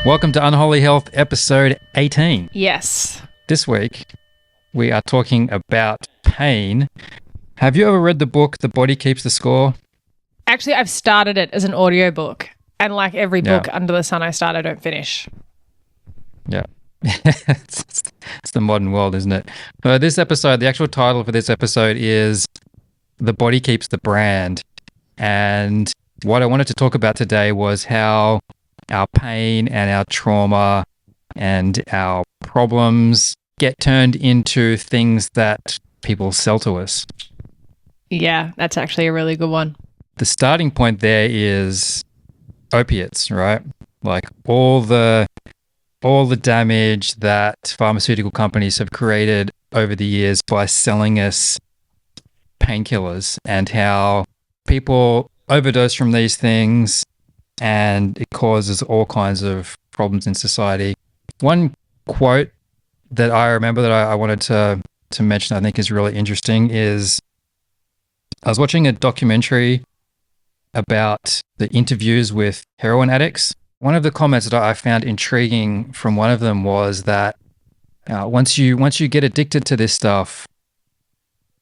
Welcome to Unholy Health, episode 18. Yes. This week, we are talking about pain. Have you ever read the book, The Body Keeps the Score? Actually, I've started it as an audiobook. And like every book under the sun I start, I don't finish. Yeah. it's the modern world, isn't it? This episode, the actual title for this episode is The Body Keeps the Brand. And what I wanted to talk about today was how our pain and our trauma and our problems get turned into things that people sell to us. Yeah, that's actually a really good one. The starting point there is opiates, right? Like all the damage that pharmaceutical companies have created over the years by selling us painkillers, and how people overdose from these things and it causes all kinds of problems in society. One quote that I remember that I wanted to mention, I think is really interesting, is I was watching a documentary about the interviews with heroin addicts. One of the comments that I found intriguing from one of them was that once you get addicted to this stuff,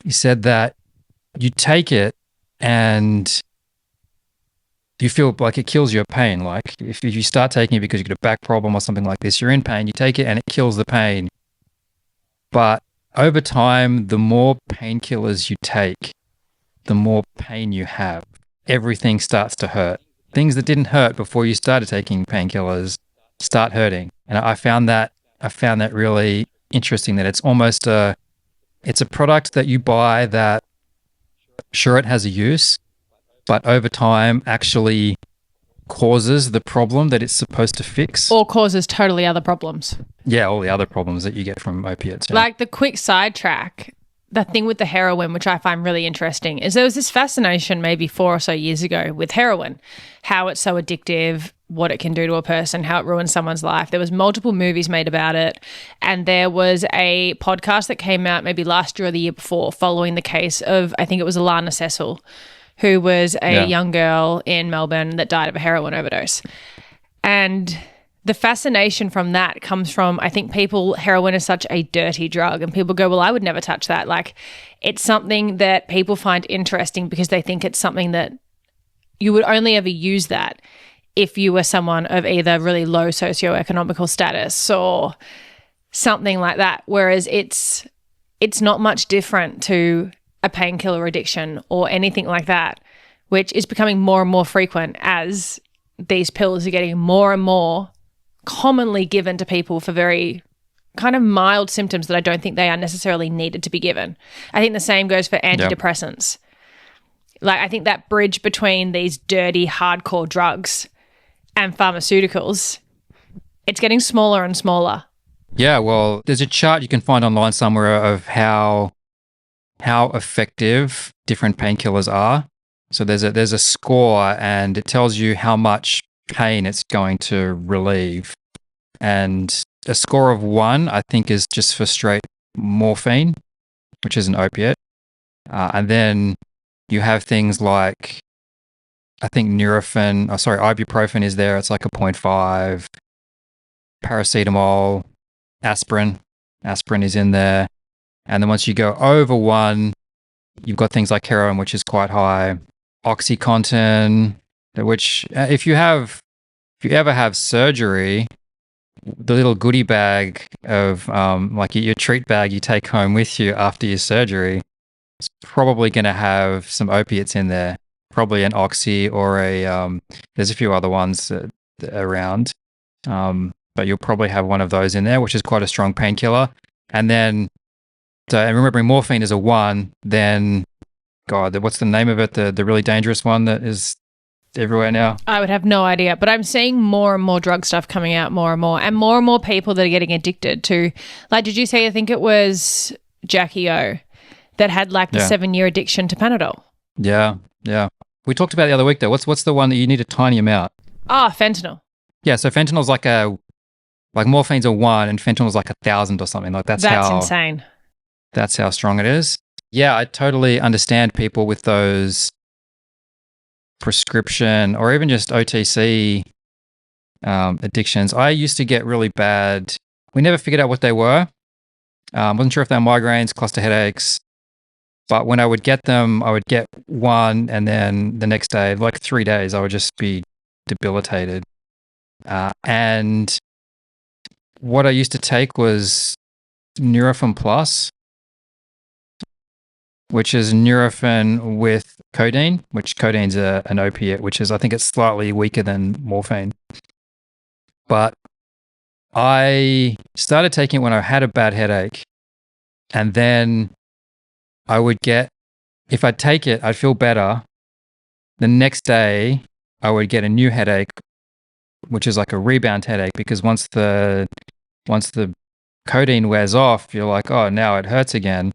he said that you take it and you feel like it kills your pain. Like if you start taking it because you get a back problem or something like this, you're in pain, you take it and it kills the pain. But over time, the more painkillers you take, the more pain you have. Everything starts to hurt. Things that didn't hurt before you started taking painkillers start hurting. And I found that really interesting, that it's almost it's a product that you buy that, sure, it has a use, but over time actually causes the problem that it's supposed to fix. Or causes totally other problems. Yeah, all the other problems that you get from opiates. Yeah. Like the quick sidetrack, the thing with the heroin, which I find really interesting, is there was this fascination maybe 4 or so years ago with heroin, how it's so addictive, what it can do to a person, how it ruins someone's life. There was multiple movies made about it, and there was a podcast that came out maybe last year or the year before following the case of, I think it was Alana Cecil, who was a young girl in Melbourne that died of a heroin overdose. And the fascination from that comes from, I think heroin is such a dirty drug, and people go, well, I would never touch that. Like, it's something that people find interesting because they think it's something that you would only ever use that if you were someone of either really low socioeconomical status or something like that. Whereas it's not much different to a painkiller addiction or anything like that, which is becoming more and more frequent as these pills are getting more and more commonly given to people for very kind of mild symptoms that I don't think they are necessarily needed to be given. I think the same goes for antidepressants. Like, I think that bridge between these dirty, hardcore drugs and pharmaceuticals, it's getting smaller and smaller. Yeah, well, there's a chart you can find online somewhere of how effective different painkillers are. So there's a score, and it tells you how much pain it's going to relieve. And a score of 1, I think, is just for straight morphine, which is an opiate. And then you have things like, I think ibuprofen is there. It's like a 0.5. Paracetamol, aspirin is in there. And then once you go over 1, you've got things like heroin, which is quite high. OxyContin, which if you ever have surgery, the little goodie bag of like your treat bag you take home with you after your surgery, it's probably going to have some opiates in there. Probably an Oxy or there's a few other ones around. But you'll probably have one of those in there, which is quite a strong painkiller. And then, and remembering morphine is a 1, then, God, what's the name of it? The really dangerous one that is everywhere now? I would have no idea, but I'm seeing more and more drug stuff coming out more and more people that are getting addicted to, like, did you say, I think it was Jackie O that had like the 7-year addiction to Panadol? Yeah. We talked about it the other week though. What's the one that you need a tiny amount? Fentanyl. Yeah, so fentanyl's like morphine's a 1 and fentanyl's like 1,000 or something. Like that's insane. That's how strong it is. Yeah, I totally understand people with those prescription or even just OTC addictions. I used to get really bad. We never figured out what they were. Wasn't sure if they were migraines, cluster headaches. But when I would get them, I would get one, and then the next day, like 3 days, I would just be debilitated. And what I used to take was Nurofen Plus, which is Nurofen with codeine, which codeine's an opiate, which is, I think it's slightly weaker than morphine. But I started taking it when I had a bad headache, and then I would get, if I'd take it, I'd feel better. The next day, I would get a new headache, which is like a rebound headache, because once the codeine wears off, you're like, oh, now it hurts again.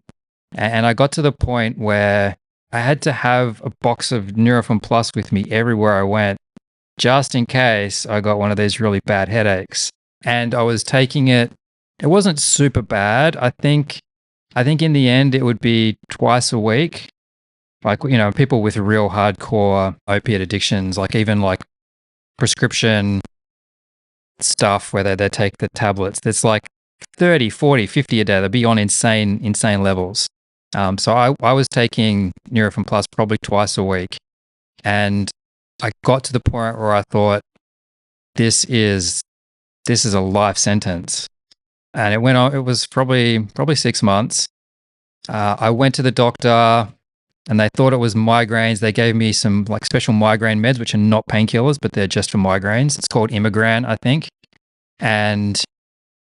And I got to the point where I had to have a box of Nurofen Plus with me everywhere I went, just in case I got one of these really bad headaches. And I was taking it. It wasn't super bad. I think in the end it would be twice a week. Like, people with real hardcore opiate addictions, like even like prescription stuff where they take the tablets, that's like 30, 40, 50 a day. They'll be on insane levels. So I was taking Nurofen Plus probably twice a week. And I got to the point where I thought, this is a life sentence. And it went on, it was probably 6 months. I went to the doctor and they thought it was migraines. They gave me some like special migraine meds, which are not painkillers, but they're just for migraines. It's called Imigran, I think. And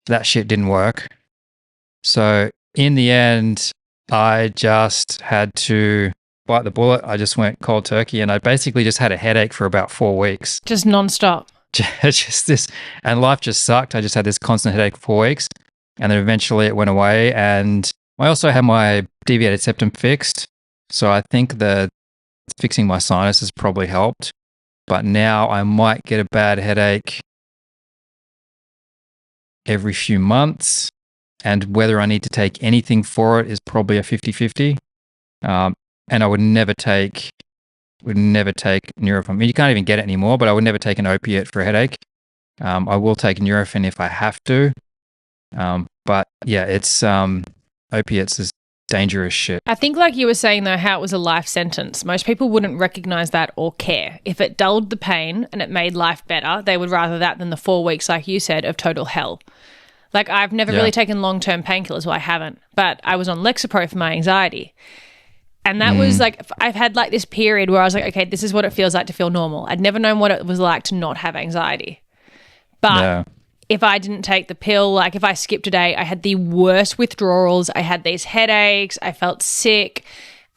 that shit didn't work. So in the end, I just had to bite the bullet. I just went cold turkey, and I basically just had a headache for about 4 weeks. Just nonstop. Just this, and life just sucked. I just had this constant headache for 4 weeks, and then eventually it went away. And I also had my deviated septum fixed, so I think that fixing my sinus has probably helped. But now I might get a bad headache every few months, and whether I need to take anything for it is probably a 50-50. And I would never take Nurofen. I mean, you can't even get it anymore, but I would never take an opiate for a headache. I will take Nurofen if I have to. But yeah, it's opiates is dangerous shit. I think, like you were saying, though, how it was a life sentence. Most people wouldn't recognize that or care. If it dulled the pain and it made life better, they would rather that than the 4 weeks, like you said, of total hell. Like, I've never really taken long-term painkillers. Well, I haven't. But I was on Lexapro for my anxiety. And that was like, I've had like this period where I was like, okay, this is what it feels like to feel normal. I'd never known what it was like to not have anxiety. But if I didn't take the pill, like if I skipped a day, I had the worst withdrawals. I had these headaches. I felt sick.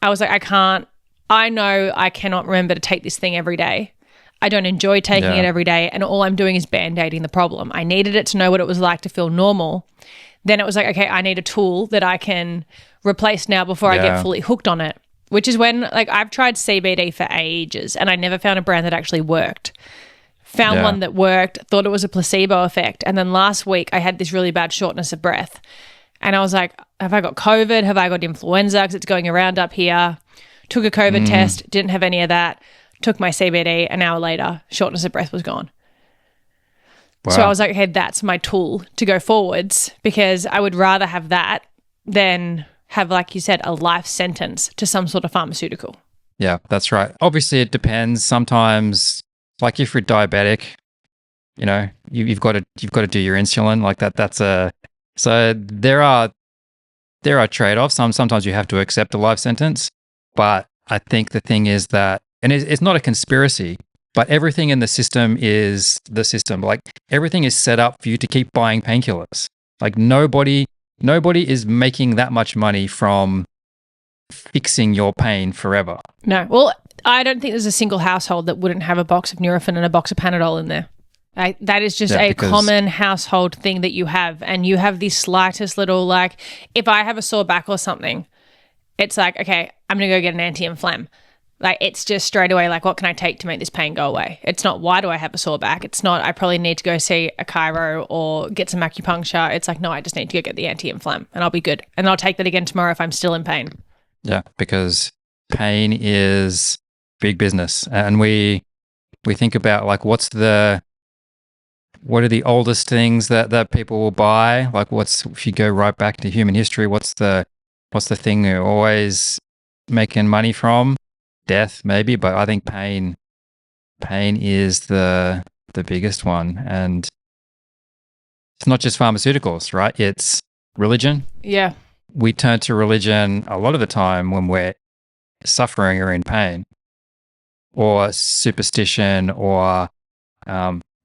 I was like, I know I cannot remember to take this thing every day. I don't enjoy taking it every day. And all I'm doing is band-aiding the problem. I needed it to know what it was like to feel normal. Then it was like, okay, I need a tool that I can replace now before I get fully hooked on it, which is when, like, I've tried CBD for ages and I never found a brand that actually worked. Found one that worked, thought it was a placebo effect. And then last week I had this really bad shortness of breath. And I was like, have I got COVID? Have I got influenza? Because it's going around up here. Took a COVID test, didn't have any of that. Took my CBD, an hour later, shortness of breath was gone. Wow. So I was like, okay, that's my tool to go forwards, because I would rather have that than have, like you said, a life sentence to some sort of pharmaceutical. Yeah, that's right. Obviously, it depends. Sometimes, like if you're diabetic, you've got to do your insulin like that. So there are trade-offs. Sometimes you have to accept a life sentence, but I think the thing is that, and it's not a conspiracy, but everything in the system is the system. Like, everything is set up for you to keep buying painkillers. Like, nobody is making that much money from fixing your pain forever. No. Well, I don't think there's a single household that wouldn't have a box of Nurofen and a box of Panadol in there. That is just a common household thing that you have. And you have the slightest little, like, if I have a sore back or something, it's like, okay, I'm going to go get an anti-inflam. Like, it's just straight away, like, what can I take to make this pain go away? It's not, why do I have a sore back? It's not, I probably need to go see a chiro or get some acupuncture. It's like, no, I just need to go get the anti-inflam and I'll be good. And I'll take that again tomorrow if I'm still in pain. Yeah, because pain is big business. And we think about, like, what's the what are the oldest things that people will buy? Like, if you go right back to human history, what's the thing you're always making money from? Death, maybe, but I think pain is the biggest one. And it's not just pharmaceuticals, right? It's religion. Yeah. We turn to religion a lot of the time when we're suffering or in pain, or superstition, or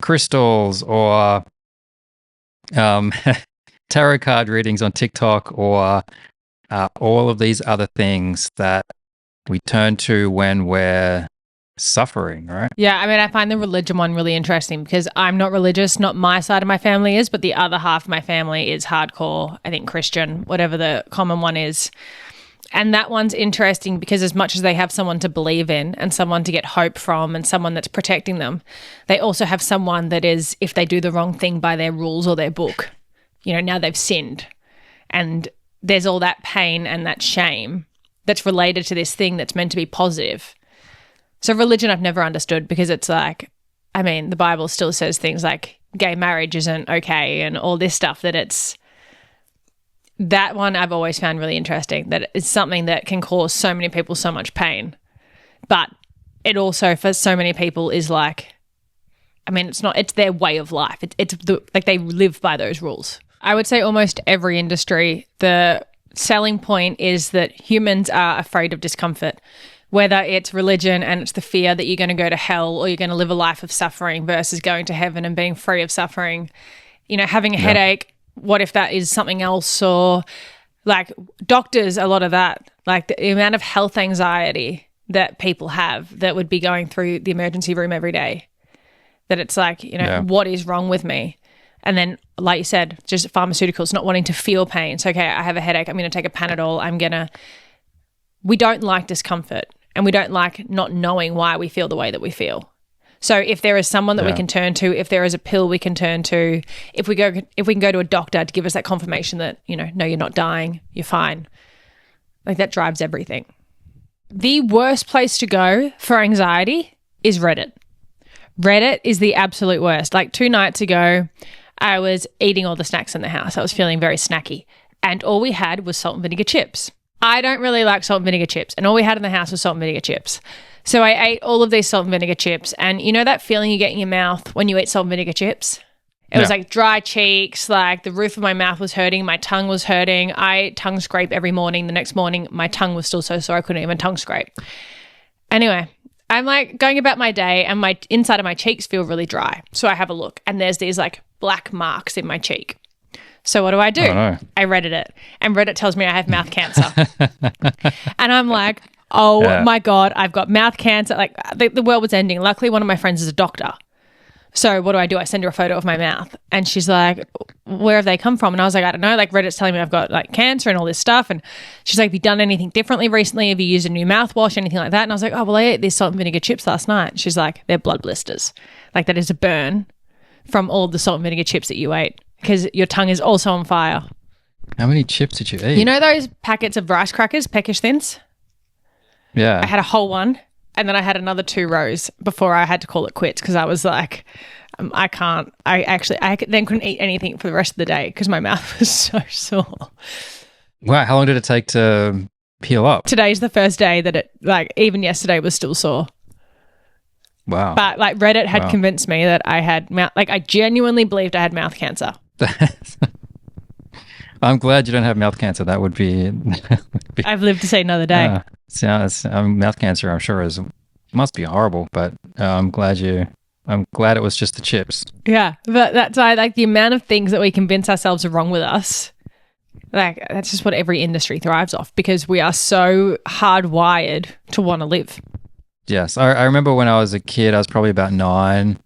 crystals, or tarot card readings on TikTok, or all of these other things that we turn to when we're suffering, right? Yeah, I mean, I find the religion one really interesting because I'm not religious, not my side of my family is, but the other half of my family is hardcore, I think Christian, whatever the common one is. And that one's interesting because as much as they have someone to believe in and someone to get hope from and someone that's protecting them, they also have someone that is, if they do the wrong thing by their rules or their book, now they've sinned. And there's all that pain and that shame that's related to this thing that's meant to be positive. So religion I've never understood because it's like, I mean, the Bible still says things like gay marriage isn't okay and all this stuff that one I've always found really interesting, that it's something that can cause so many people so much pain. But it also, for so many people, is like, I mean, it's their way of life. Like they live by those rules. I would say almost every industry, the selling point is that humans are afraid of discomfort, whether it's religion and it's the fear that you're going to go to hell or you're going to live a life of suffering versus going to heaven and being free of suffering. Having a headache, what if that is something else? Or like doctors, a lot of that, like the amount of health anxiety that people have that would be going through the emergency room every day, that it's like, what is wrong with me? And then, like you said, just pharmaceuticals, not wanting to feel pain. So, okay, I have a headache. I'm going to take a Panadol. We don't like discomfort and we don't like not knowing why we feel the way that we feel. So if there is someone that we can turn to, if there is a pill we can turn to, if we can go to a doctor to give us that confirmation that, no, you're not dying, you're fine. Like that drives everything. The worst place to go for anxiety is Reddit. Reddit is the absolute worst. Like 2 nights ago, I was eating all the snacks in the house. I was feeling very snacky. And all we had was salt and vinegar chips. I don't really like salt and vinegar chips. And all we had in the house was salt and vinegar chips. So I ate all of these salt and vinegar chips. And you know that feeling you get in your mouth when you eat salt and vinegar chips? It was like dry cheeks, like the roof of my mouth was hurting, my tongue was hurting. I tongue scrape every morning. The next morning, my tongue was still so sore I couldn't even tongue scrape. Anyway, I'm like going about my day and my inside of my cheeks feel really dry. So I have a look and there's these like black marks in my cheek. So what do? I Reddit it. And Reddit tells me I have mouth cancer. And I'm like, my God, I've got mouth cancer. Like the world was ending. Luckily, one of my friends is a doctor. So what do? I send her a photo of my mouth and she's like, where have they come from? And I was like, I don't know. Like Reddit's telling me I've got like cancer and all this stuff. And she's like, have you done anything differently recently? Have you used a new mouthwash, anything like that? And I was like, oh, well, I ate these salt and vinegar chips last night. And she's like, they're blood blisters. Like that is a burn from all the salt and vinegar chips that you ate because your tongue is also on fire. How many chips did you eat? You know those packets of rice crackers, Peckish Thins? Yeah. I had a whole one. And then I had another 2 rows before I had to call it quits because I was like, I can't. I then couldn't eat anything for the rest of the day because my mouth was so sore. Wow. How long did it take to peel up? Today's the first day that it, like, even yesterday was still sore. Wow. But like Reddit had convinced me that I had I genuinely believed I had mouth cancer. I'm glad you don't have mouth cancer. That would be. I've lived to see another day. Mouth cancer, I'm sure, must be horrible. But I'm glad it was just the chips. Yeah, but that's why, like, the amount of things that we convince ourselves are wrong with us. Like, that's just what every industry thrives off because we are so hardwired to want to live. Yes, I remember when I was a kid, I was probably about 9,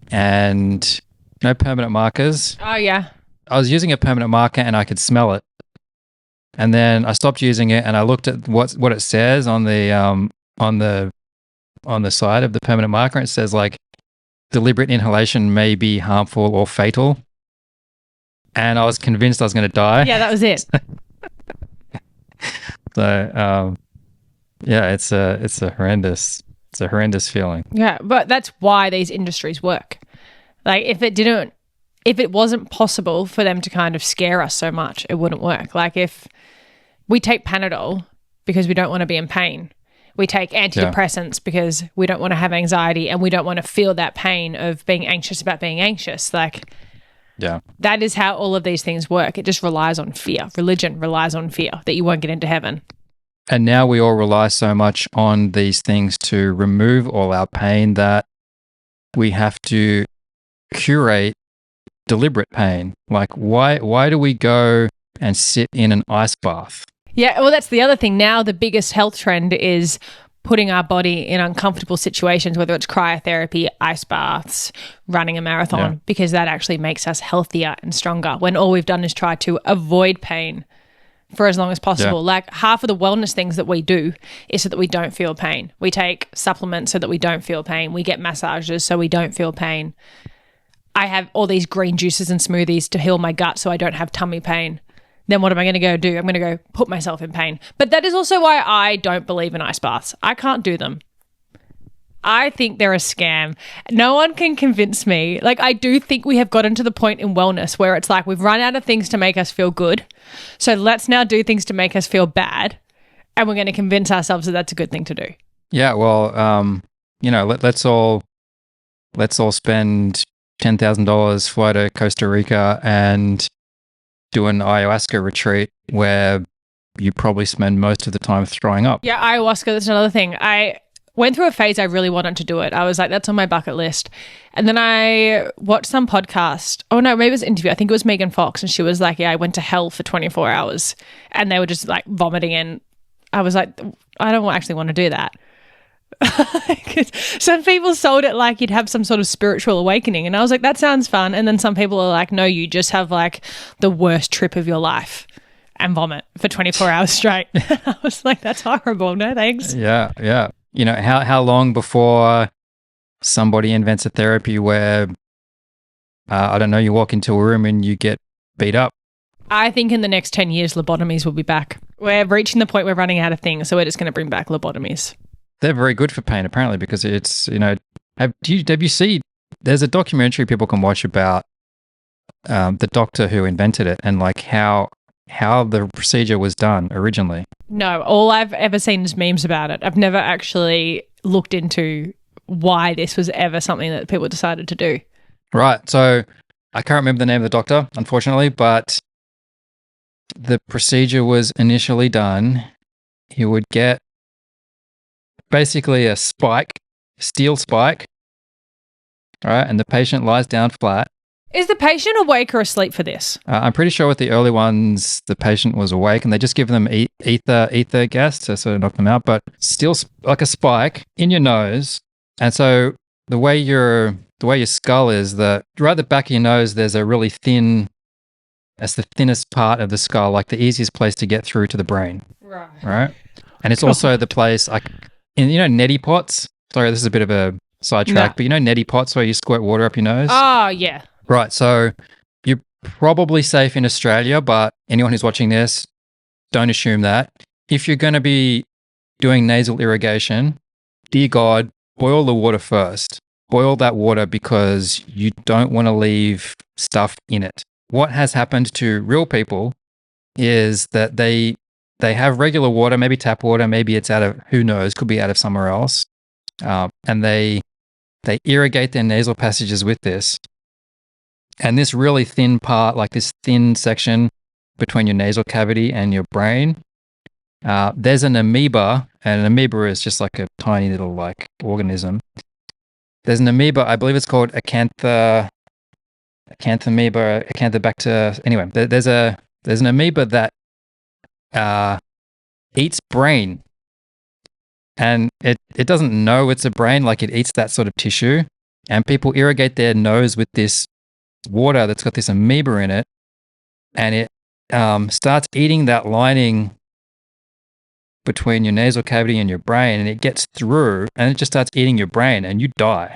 and no permanent markers. Oh yeah. I was using a permanent marker and I could smell it. And then I stopped using it and I looked at what it says on the side of the permanent marker. It says like deliberate inhalation may be harmful or fatal. And I was convinced I was going to die. Yeah, that was it. So it's a horrendous feeling. Yeah, but that's why these industries work. Like if it wasn't possible for them to kind of scare us so much, it wouldn't work. Like if we take Panadol because we don't want to be in pain, we take antidepressants because we don't want to have anxiety and we don't want to feel that pain of being anxious about being anxious. Like, that is how all of these things work. It just relies on fear. Religion relies on fear that you won't get into heaven. And now we all rely so much on these things to remove all our pain that we have to curate deliberate pain. Like why do we go and sit in an ice bath? Yeah, well, that's the other thing. Now the biggest health trend is putting our body in uncomfortable situations, whether it's cryotherapy, ice baths, running a marathon, because that actually makes us healthier and stronger when all we've done is try to avoid pain for as long as possible. Yeah. Like half of the wellness things that we do is so that we don't feel pain. We take supplements so that we don't feel pain. We get massages so we don't feel pain. I have all these green juices and smoothies to heal my gut so I don't have tummy pain. Then what am I going to go do? I'm going to go put myself in pain. But that is also why I don't believe in ice baths. I can't do them. I think they're a scam. No one can convince me. Like, I do think we have gotten to the point in wellness where it's like we've run out of things to make us feel good. So let's now do things to make us feel bad. And we're going to convince ourselves that that's a good thing to do. Yeah, well, let's all spend $10,000, fly to Costa Rica and do an ayahuasca retreat where you probably spend most of the time throwing up. Yeah, ayahuasca, that's another thing. I went through a phase I really wanted to do it. I was like, that's on my bucket list. And then I watched some podcast. Oh no, maybe it was an interview. I think it was Megan Fox. And she was like, yeah, I went to hell for 24 hours. And they were just like vomiting. And I was like, I don't actually want to do that. Some people sold it like you'd have some sort of spiritual awakening. And I was like, that sounds fun. And then some people are like, no, you just have like the worst trip of your life and vomit for 24 hours straight. I was like, that's horrible. No, thanks. Yeah, yeah. You know, how long before somebody invents a therapy where, I don't know, you walk into a room and you get beat up? I think in the next 10 years, lobotomies will be back. We're reaching the point we're running out of things, so we're just going to bring back lobotomies. They're very good for pain, apparently, because it's, have you seen, there's a documentary people can watch about the doctor who invented it and like how the procedure was done originally. No, all I've ever seen is memes about it. I've never actually looked into why this was ever something that people decided to do. Right. So I can't remember the name of the doctor, unfortunately, but the procedure was initially done. He would get basically a steel spike, right? And the patient lies down flat. Is the patient awake or asleep for this? I'm pretty sure with the early ones, the patient was awake and they just give them ether gas to sort of knock them out, but still like a spike in your nose. And so the way your skull is, right at the back of your nose, there's a really thin, that's the thinnest part of the skull, like the easiest place to get through to the brain. Right? And it's also the place, like, neti pots. Sorry, this is a bit of a sidetrack, but neti pots where you squirt water up your nose? Oh, yeah. Right, so you're probably safe in Australia, but anyone who's watching this, don't assume that. If you're going to be doing nasal irrigation, dear God, boil the water first. Boil that water because you don't want to leave stuff in it. What has happened to real people is that they have regular water, maybe tap water, maybe it's out of, who knows, could be out of somewhere else, and they irrigate their nasal passages with this. And this really thin part, like this thin section between your nasal cavity and your brain, there's an amoeba, and an amoeba is just like a tiny little like organism. There's an amoeba, I believe it's called acanthobacter. Anyway, there's an amoeba that eats brain, and it doesn't know it's a brain, like it eats that sort of tissue, and people irrigate their nose with this water that's got this amoeba in it, and it starts eating that lining between your nasal cavity and your brain, and it gets through and it just starts eating your brain and you die.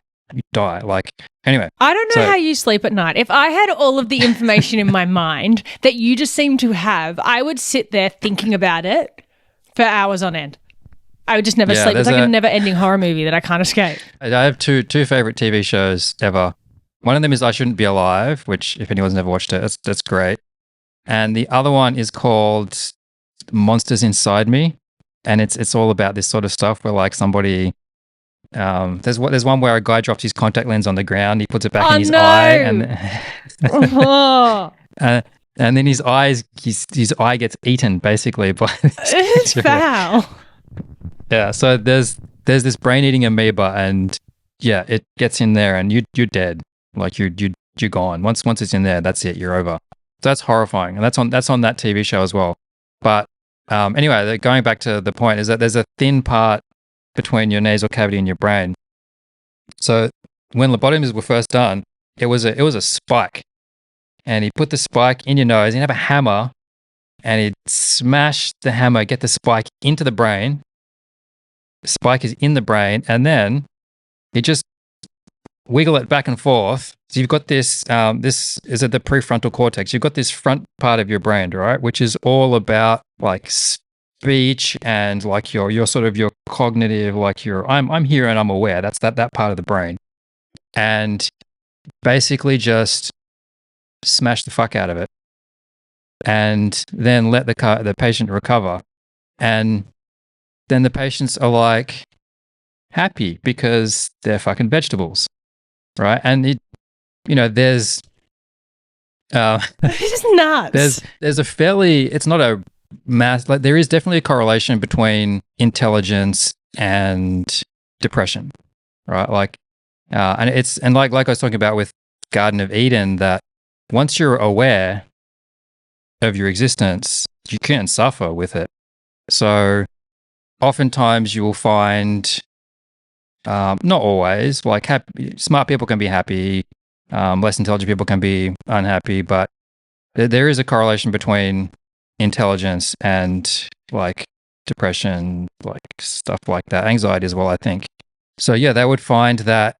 Like, anyway. I don't know how you sleep at night. If I had all of the information in my mind that you just seem to have, I would sit there thinking about it for hours on end. I would just never sleep. It's like a never-ending horror movie that I can't escape. I have two favorite TV shows ever. One of them is I Shouldn't Be Alive, which if anyone's never watched it, that's great. And the other one is called Monsters Inside Me, and it's all about this sort of stuff where like somebody there's one where a guy drops his contact lens on the ground, he puts it back in his eye, and then his eye gets eaten basically by it's foul. Yeah, so there's this brain-eating amoeba, and yeah, it gets in there, and you're dead. Like you're gone. Once it's in there, that's it. You're over. So that's horrifying, and that's on that TV show as well. But anyway, going back to the point is that there's a thin part between your nasal cavity and your brain. So when lobotomies were first done, it was a spike, and he put the spike in your nose. He'd have a hammer, and he'd smash the hammer, get the spike into the brain. The spike is in the brain, and then he just wiggle it back and forth. So you've got this. This is at the prefrontal cortex. You've got this front part of your brain, right, which is all about like speech and like your sort of your cognitive, like your I'm here and I'm aware. That's that part of the brain, and basically just smash the fuck out of it, and then let the patient recover, and then the patients are like happy because they're fucking vegetables, right? And there's this is nuts. There's a fairly, it's not a mass, like there is definitely a correlation between intelligence and depression, right? Like, and like I was talking about with Garden of Eden, that once you're aware of your existence, you can suffer with it. So oftentimes you will find, not always, like smart people can be happy, less intelligent people can be unhappy, but there is a correlation between intelligence and like depression, like stuff like that, anxiety as well, I think. So yeah, they would find that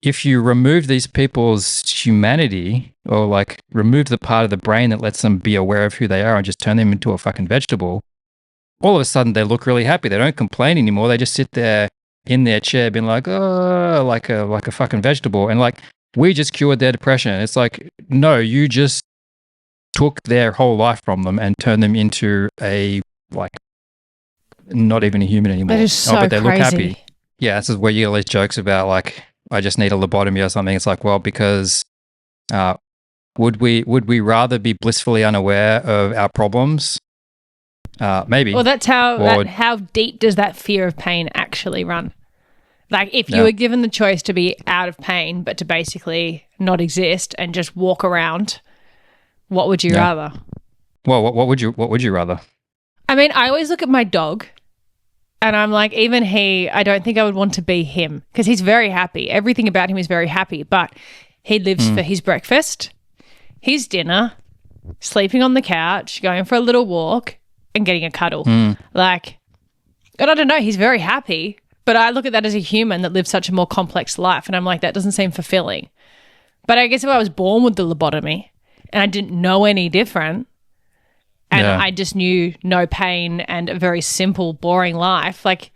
if you remove these people's humanity, or like remove the part of the brain that lets them be aware of who they are and just turn them into a fucking vegetable, all of a sudden they look really happy. They don't complain anymore. They just sit there in their chair being like, oh, like a fucking vegetable. And like, we just cured their depression. It's like, no, you just took their whole life from them and turned them into a, like, not even a human anymore. That is so but they crazy. look happy. Yeah, this is where you get all these jokes about like, I just need a lobotomy or something. It's like, well, because would we rather be blissfully unaware of our problems? Maybe. Well, that's how deep does that fear of pain actually run? Like, if you were given the choice to be out of pain, but to basically not exist and just walk around, what would you rather? Well, what would you rather? I mean, I always look at my dog, and I'm like, even I don't think I would want to be him, because he's very happy. Everything about him is very happy, but he lives for his breakfast, his dinner, sleeping on the couch, going for a little walk, and getting a cuddle. Like, and I don't know, he's very happy, but I look at that as a human that lives such a more complex life, and I'm like, that doesn't seem fulfilling. But I guess if I was born with the lobotomy and I didn't know any different, and I just knew no pain and a very simple, boring life, like,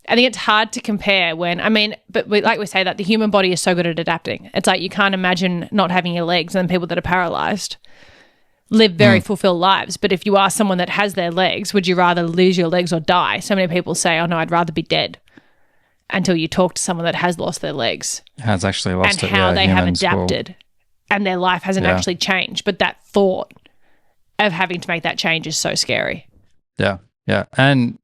I think it's hard to compare but like we say that the human body is so good at adapting. It's like you can't imagine not having your legs, and people that are paralyzed live very fulfilled lives. But if you are someone that has their legs, would you rather lose your legs or die? So many people say, oh no, I'd rather be dead, until you talk to someone that has lost their legs. Has actually lost and it. And how they have adapted and their life hasn't actually changed. But that thought of having to make that change is so scary. Yeah, yeah. And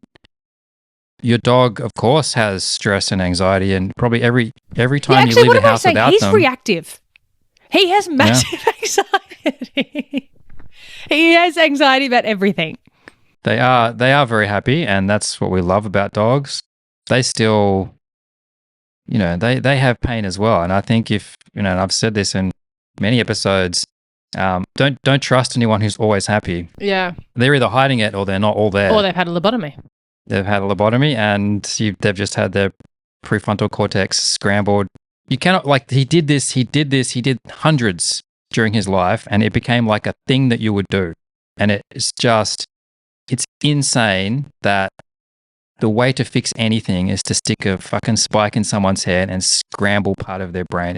your dog, of course, has stress and anxiety, and probably every time you leave the house without He's them. He's reactive. He has massive anxiety. He has anxiety about everything. They are very happy, and that's what we love about dogs. They still, they have pain as well. And I think and I've said this in many episodes, don't trust anyone who's always happy. Yeah. They're either hiding it or they're not all there. Or they've had a lobotomy. They've had a lobotomy, and they've just had their prefrontal cortex scrambled. You cannot, like, he did hundreds during his life, and it became like a thing that you would do. And it's insane that the way to fix anything is to stick a fucking spike in someone's head and scramble part of their brain.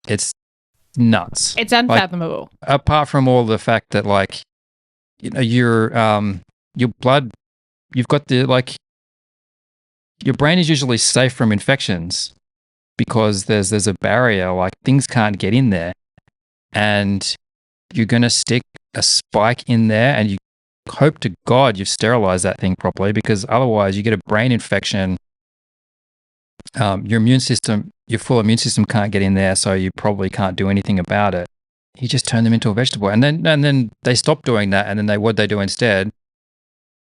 It's nuts. It's unfathomable. Like, apart from all the fact that, like, you know, your blood, you've got the, like, your brain is usually safe from infections because there's a barrier, like things can't get in there, and you're going to stick a spike in there, and you hope to God you've sterilized that thing properly, because otherwise you get a brain infection. Your immune system, your full immune system can't get in there, so you probably can't do anything about it. You just turn them into a vegetable, and then they stop doing that, and then what they do instead,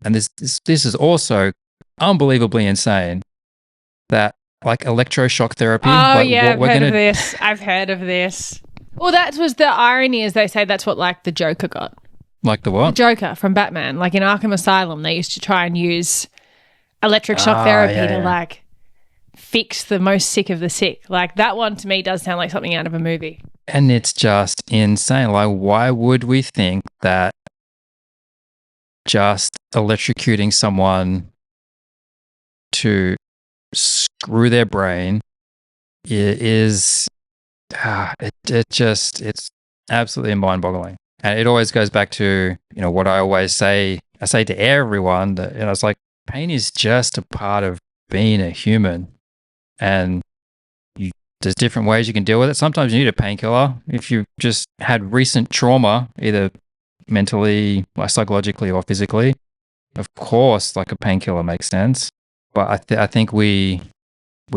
and this is also unbelievably insane, that like electroshock therapy. Oh, like, yeah, I've heard of this. I've heard of this. Well, that was the irony, is they say that's what, like, the Joker got. Like the The what? Joker from Batman. Like in Arkham Asylum, they used to try and use electric shock therapy to like fix the most sick of the sick. Like that one to me does sound like something out of a movie. And it's just insane. Like, why would we think that just electrocuting someone to screw their brain is it's absolutely mind-boggling. And it always goes back to, you know, what I always say. I say to everyone that, you know, it's like pain is just a part of being a human, and there's different ways you can deal with it. Sometimes you need a painkiller if you've just had recent trauma, either mentally, or psychologically, or physically. Of course, like a painkiller makes sense. But I think we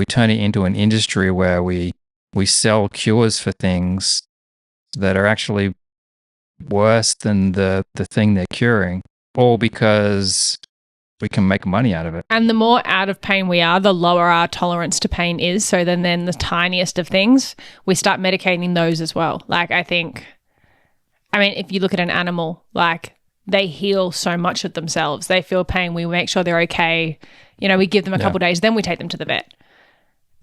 turn it into an industry where we sell cures for things that are actually worse than the thing they're curing, all because we can make money out of it. And the more out of pain we are, the lower our tolerance to pain is. So then the tiniest of things, we start medicating those as well. Like if you look at an animal, like they heal so much of themselves. They feel pain. We make sure they're okay. You know, we give them a couple of days, then we take them to the vet.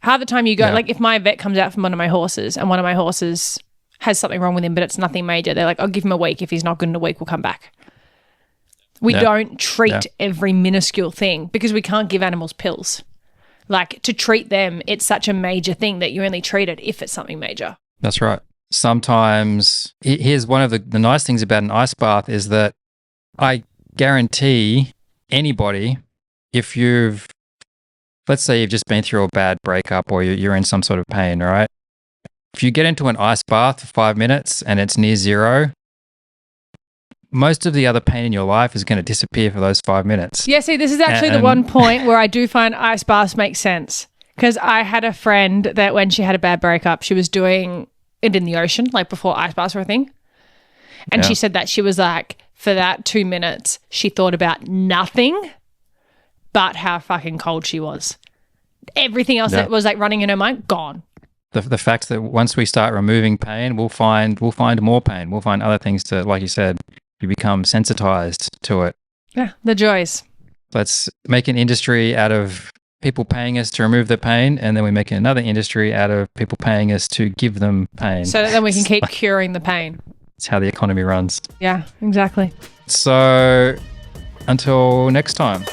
Half the time you go, like if my vet comes out from one of my horses and one of my horses has something wrong with him, but it's nothing major, they're like, I'll give him a week. If he's not good in a week, we'll come back. We don't treat every minuscule thing because we can't give animals pills. Like to treat them, it's such a major thing that you only treat it if it's something major. That's right. Sometimes, here's one of the nice things about an ice bath is that I guarantee anybody, if let's say you've just been through a bad breakup or you're in some sort of pain, right? If you get into an ice bath for 5 minutes and it's near zero, most of the other pain in your life is going to disappear for those 5 minutes. Yeah, see, this is actually the one point where I do find ice baths make sense, because I had a friend that when she had a bad breakup, she was doing it in the ocean, like before ice baths were a thing. And she said that she was like, for that 2 minutes, she thought about nothing but how fucking cold she was. Everything else that was like running in her mind, gone. The fact that once we start removing pain, we'll find more pain. We'll find other things to, like you said, you become sensitized to it. Yeah, the joys. Let's make an industry out of people paying us to remove the pain, and then we make another industry out of people paying us to give them pain. So that then we can keep curing the pain. It's how the economy runs. Yeah, exactly. So until next time.